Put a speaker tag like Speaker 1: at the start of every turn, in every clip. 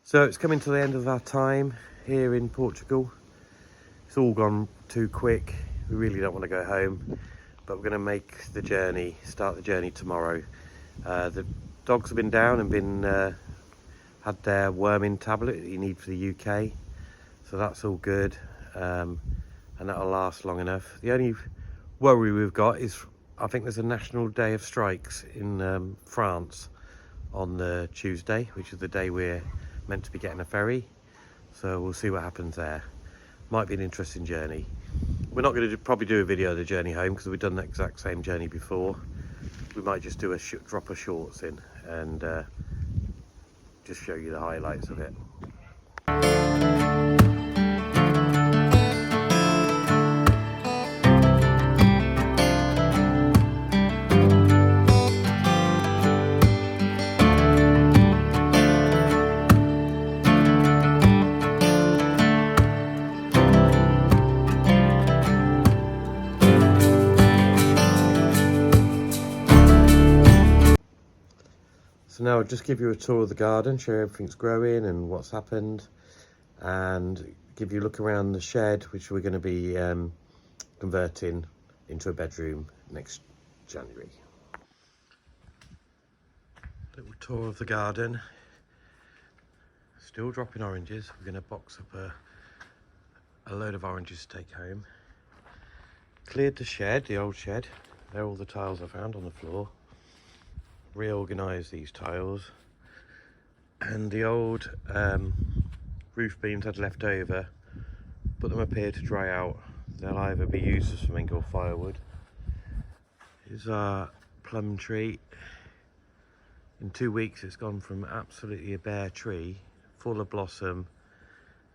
Speaker 1: So it's coming to the end of our time here in Portugal. It's all gone too quick. We really don't want to go home, but we're going to make the journey, start the journey tomorrow. The dogs have been down and had their worming tablet that you need for the UK, so that's all good, and that'll last long enough. The only worry we've got is I think there's a national day of strikes in France on the Tuesday, which is the day we're meant to be getting a ferry, so we'll see what happens there. Might be an interesting journey. We're not going to probably do a video of the journey home because we've done the exact same journey before. We might just do a drop of shorts in and just show you the highlights of it. So now I'll just give you a tour of the garden, show you everything's growing and what's happened, and give you a look around the shed, which we're going to be converting into a bedroom next January. Little tour of the garden. Still dropping oranges. We're going to box up a load of oranges to take home. Cleared the shed, the old shed. There are all the tiles I found on the floor. Reorganised these tiles, and the old roof beams I'd left over, put them up here to dry out. They'll either be used as something or firewood. Here's our plum tree. In 2 weeks it's gone from absolutely a bare tree, full of blossom.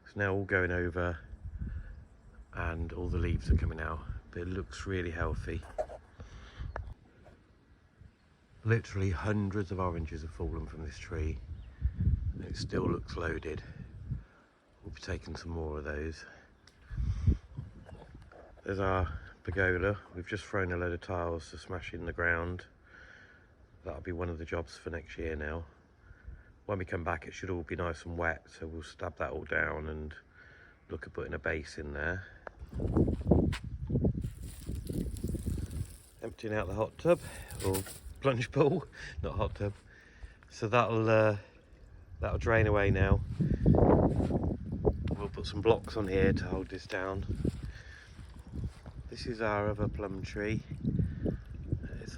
Speaker 1: It's now all going over and all the leaves are coming out, but it looks really healthy. Literally hundreds of oranges have fallen from this tree and it still looks loaded. We'll be taking some more of those. There's our pergola. We've just thrown a load of tiles to smash in the ground. That'll be one of the jobs for next year now. When we come back it should all be nice and wet, so we'll stab that all down and look at putting a base in there. Emptying out the hot tub, or plunge pool, not hot tub. So that'll drain away now. We'll put some blocks on here to hold this down. This is our other plum tree. It's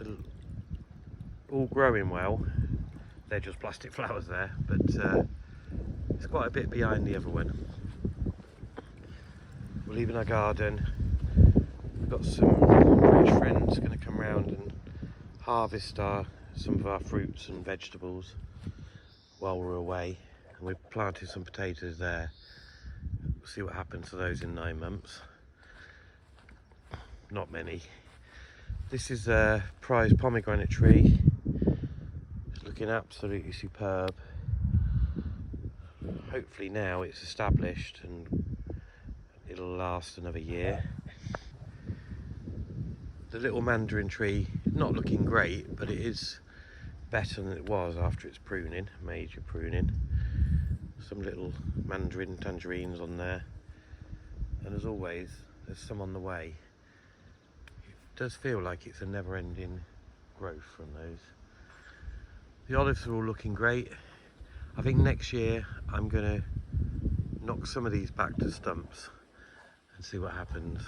Speaker 1: all growing well. They're just plastic flowers there, but it's quite a bit behind the other one. We're leaving our garden. We've got some British friends going to come round and harvest some of our fruits and vegetables while we're away, and we've planted some potatoes there. We'll see what happens to those in 9 months. Not many. This is a prize pomegranate tree. It's looking absolutely superb. Hopefully now it's established and it'll last another year. The little mandarin tree, not looking great, but it is better than it was after its pruning, major pruning. Some little mandarin tangerines on there, and as always there's some on the way. It does feel like it's a never-ending growth from those. The olives are all looking great. I think next year I'm going to knock some of these back to stumps and see what happens.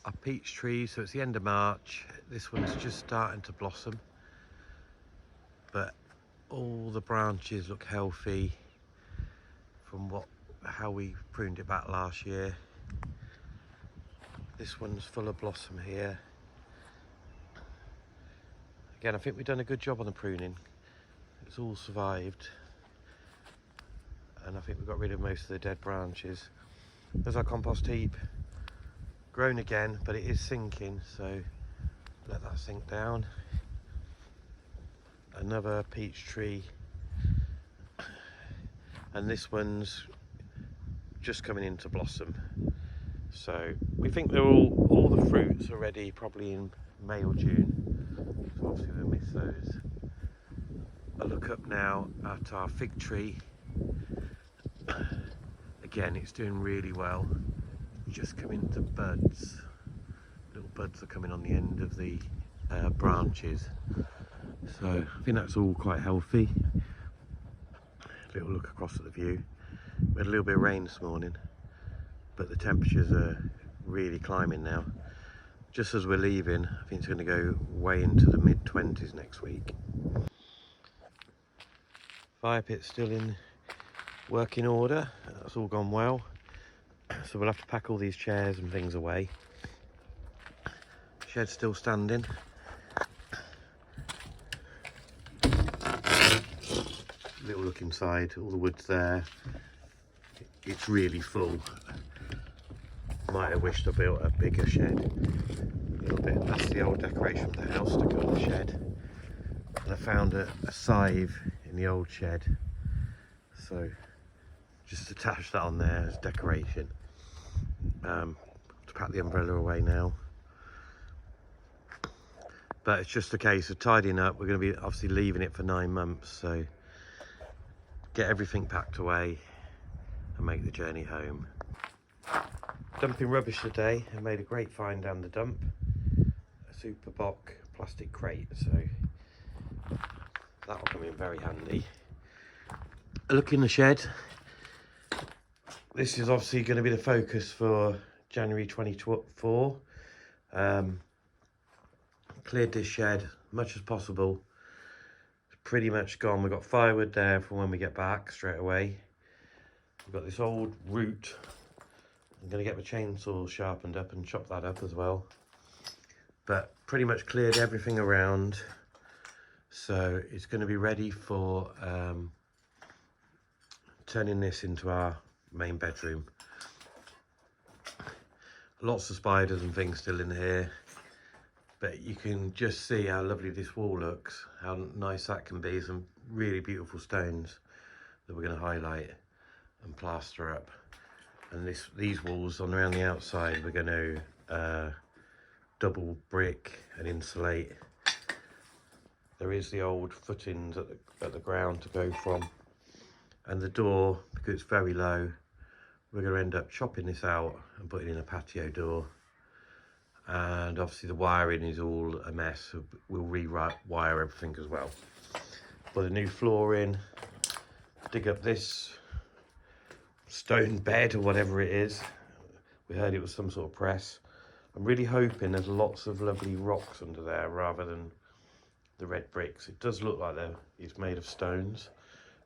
Speaker 1: Our peach tree, so it's the end of March. This one's just starting to blossom, but all the branches look healthy from how we pruned it back last year. This one's full of blossom here. Again, I think we've done a good job on the pruning. It's all survived, and I think we've got rid of most of the dead branches. There's our compost heap. Grown again, but it is sinking, so let that sink down. Another peach tree, and this one's just coming into blossom. So we think they're all the fruits are ready probably in May or June. So obviously we'll miss those. I look up now at our fig tree. Again, it's doing really well. Just coming to buds. Little buds are coming on the end of the branches. So I think that's all quite healthy. Little look across at the view. We had a little bit of rain this morning, but the temperatures are really climbing now. Just as we're leaving, I think it's going to go way into the mid-20s next week. Fire pit's still in working order. That's all gone well. So we'll have to pack all these chairs and things away. Shed's still standing. Little look inside, all the wood's there. It's really full. Might have wished I built a bigger shed. A little bit. That's the old decoration of the house stuck on the shed. And I found a scythe in the old shed. So just attach that on there as decoration. To pack the umbrella away now. But it's just a case of tidying up. We're going to be obviously leaving it for 9 months, so get everything packed away and make the journey home. Dumping rubbish today. I made a great find down the dump. A Super Bock plastic crate, so that'll come in very handy. A look in the shed. This is obviously going to be the focus for January 2024. Cleared this shed much as possible. It's pretty much gone. We've got firewood there for when we get back straight away. We've got this old root. I'm going to get my chainsaw sharpened up and chop that up as well. But pretty much cleared everything around. So it's going to be ready for turning this into our main bedroom. Lots of spiders and things still in here. But you can just see how lovely this wall looks, how nice that can be. Some really beautiful stones that we're going to highlight and plaster up. And these walls on around the outside, we're going to double brick and insulate. There is the old footings at the ground to go from. And the door, because it's very low, we're going to end up chopping this out and putting in a patio door. And obviously the wiring is all a mess, so we'll rewire everything as well. Put a new floor in, dig up this stone bed or whatever it is. We heard it was some sort of press. I'm really hoping there's lots of lovely rocks under there rather than the red bricks. It does look like it's made of stones,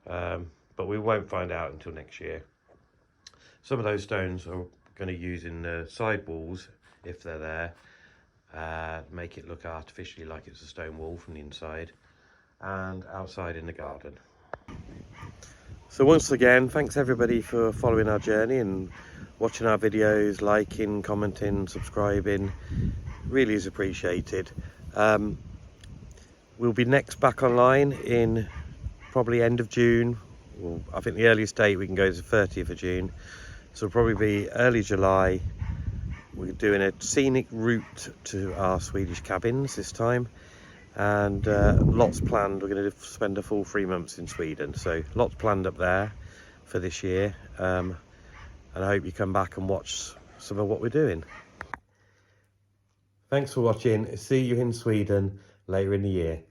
Speaker 1: but we won't find out until next year. Some of those stones are going to use in the side walls, if they're there, make it look artificially like it's a stone wall from the inside, and outside in the garden. So once again, thanks everybody for following our journey and watching our videos, liking, commenting, subscribing. Really is appreciated. We'll be next back online in probably end of June. Well, I think the earliest date we can go is the 30th of June. So it'll probably be early July. We're doing a scenic route to our Swedish cabins this time, and lots planned. We're going to spend a full 3 months in Sweden, so lots planned up there for this year, and I hope you come back and watch some of what we're doing. Thanks for watching. See you in Sweden later in the year.